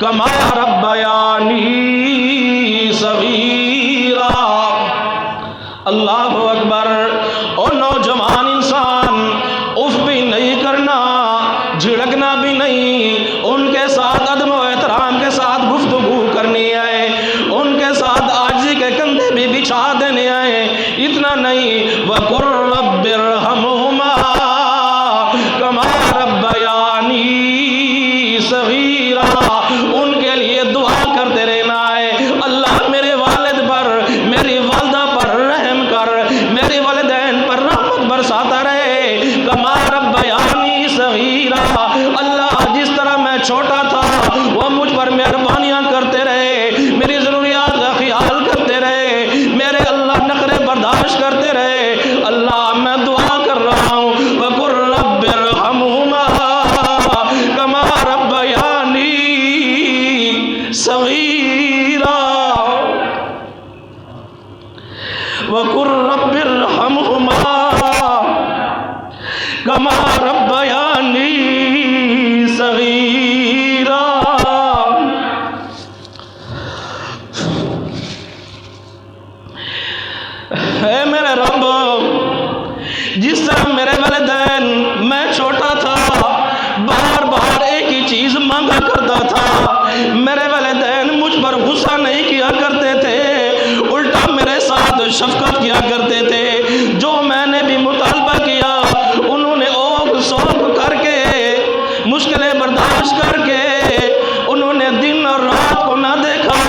کما ربیانی صغیرا۔ اللہ اکبر۔ اور نوجوان انسان اف بھی نہیں کرنا، جھڑکنا بھی نہیں، ان کے ساتھ ادب و احترام کے ساتھ گفتگو کرنی ہے، ان کے ساتھ عاجزی کے کندھے بھی بچھا دینے ہیں۔ اتنا نہیں، وَقُلْ رَبِّ ارْحَمْهُمَا كَمَا رَبَّيَانِي صَغِيرًا۔ ان کے لیے دعا کرتے رہنا ہے، اللہ میرے والد پر، میری والدہ پر رحم کر، میرے والدین پر رحمت برساتا رہے۔ کما ربیانی صغیرا، اللہ جس طرح میں چھوٹا تھا وہ مجھ پر مہربانیاں کرتے رہے، میری ضروریات کا خیال کرتے رہے، میرے اللہ نخرے برداشت کرتے رہے۔ اللہ میں دعا کر رہا ہوں، وَقُلْ رَبِّ ارْحَمْهُمَا كَمَا رَبَّيَانِي صَغِيرًا، وَقُلْ رَبِّ ارْحَمْهُمَا كَمَا رَبَّيَانِي صَغِيرًا۔ اے میرے رب، جس طرح میرے والدین، میں چھوٹا تھا بار بار ایک ہی چیز مانگا کرتا تھا، میرے والدین مجھ پر غصہ نہیں کیا کرتے تھے، الٹا میرے ساتھ شفقت کیا کرتے تھے۔ جو میں نے بھی مطالبہ کیا انہوں نے اوک سوک کر کے، مشکلیں برداشت کر کے، انہوں نے دن اور رات کو نہ دیکھا،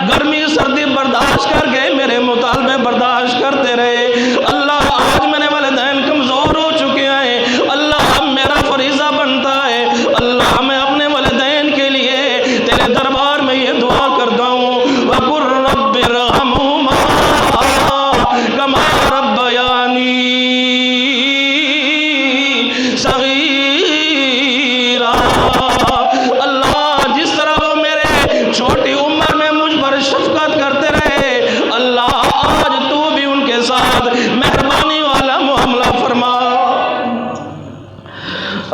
گرمی سردی برداشت کر کے میرے مطالبے برداشت کرتے رہے۔ اللہ آج میرے والدین کمزور ہو چکے ہیں، اللہ میرا فریضہ بنتا ہے، اللہ میں اپنے والدین کے لیے تیرے دربار میں یہ دعا کرتا ہوں، وَقُلْ رَبِّ ارْحَمْهُمَا كَمَا رَبَّيَانِي صَغِيرًا۔ اللہ جس طرح وہ میرے چھوٹی عمر میں مجھ پر شفقت کرتے رہے، اللہ آج تو بھی ان کے ساتھ مہربانی والا معاملہ فرما۔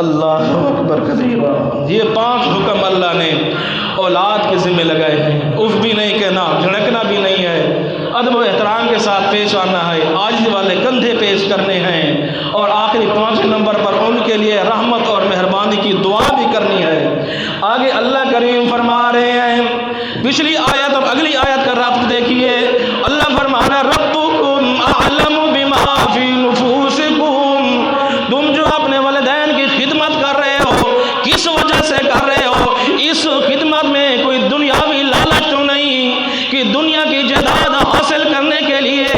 اللہ اکبر کبیرہ۔ یہ 5 حکم اللہ نے اولاد کے ذمہ لگائے ہیں۔ اف بھی نہیں کہنا، جھڑکنا بھی نہیں ہے، ادب و احترام کے ساتھ پیش آنا ہے، عاجزی والے کندھے پیش کرنے ہیں، اور آخری 5 نمبر پر ان کے لیے رحمت اور مہربانی کی دعا بھی کرنی ہے۔ آگے اللہ کریم فرما رہے ہیں، پچھلی آیت اور اگلی آیت کا ربط دیکھیے۔ اللہ فرما رہا ہے، ربکم اعلم بما فی نفوسکم۔ تم جو اپنے والدین کی خدمت کر رہے ہو، کس وجہ سے کر رہے ہو؟ اس خدمت میں کوئی دنیاوی لالچ تو نہیں کہ دنیا کی جائیداد حاصل کرنے کے لیے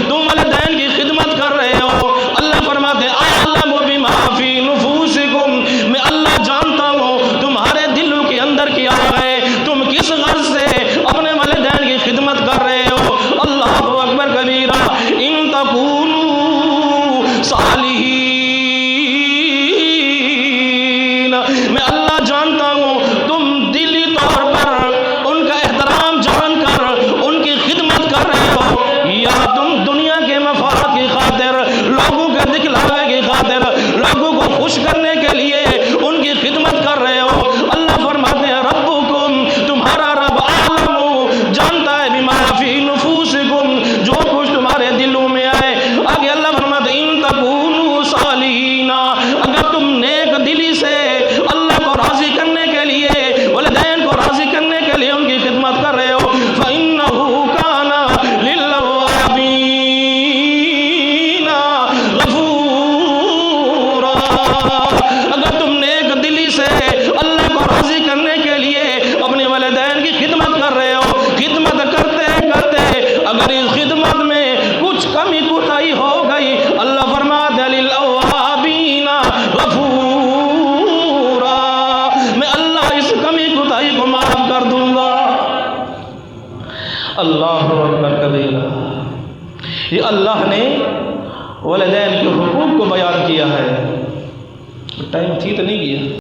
تم والدین کی خدمت کر رہے ہو۔ اللہ فرماتے ہیں، اعلم بما فی نفوسکم، میں اللہ جانتا ہوں تمہارے دلوں کے اندر کیا ہے، تم کس غرض سے اپنے والدین کی خدمت کر رہے ہو۔ اللہ اکبر کبیرہ۔ ان تکونوا صالحین، میں اللہ جانتا ہوں تم دلی طور پر ان کا احترام جان کر ان کی خدمت کر رہے ہو، یا تم دنیا کے مفاد کی خاطر، لوگوں کے دکھلاوے کی خاطر، لوگوں کو خوش کرنے کے لیے ان کی خدمت کر رہے ہو۔ اللہ فرماتے ہیں، ربکم، تمہارا رب، عالم، جانتا ہے، بما فی نفوسکم، جو کچھ تمہارے دلوں میں آئے۔ آگے اللہ فرماتے ہیں، ان تکونوا صالحین، اگر تم نیک دلی سے اللہ کو راضی کرنے کے لیے، والدین کو راضی کرنے کے لیے ان کی خدمت کر رہے ہو، فَإِنَّهُ كَانَ لِلْأَوَّابِينَ غَفُورًا۔ اگر تم نیک دلی سے اللہ کو راضی کرنے کے لیے اپنے والدین کی خدمت کر رہے ہو، خدمت کرتے کرتے اگر اس خدمت میں کچھ کمی کوتاہی ہو گئی، اللہ فرماتے ہیں، لِلْأَوَّابِينَ غَفُورًا، میں اللہ اس کمی کوتاہی کو معاف کر دوں گا۔ اللہ اکبر کبیرہ۔ یہ اللہ نے والدین کے حقوق کو بیان کیا ہے۔ ٹائم تھی تو نہیں کیا۔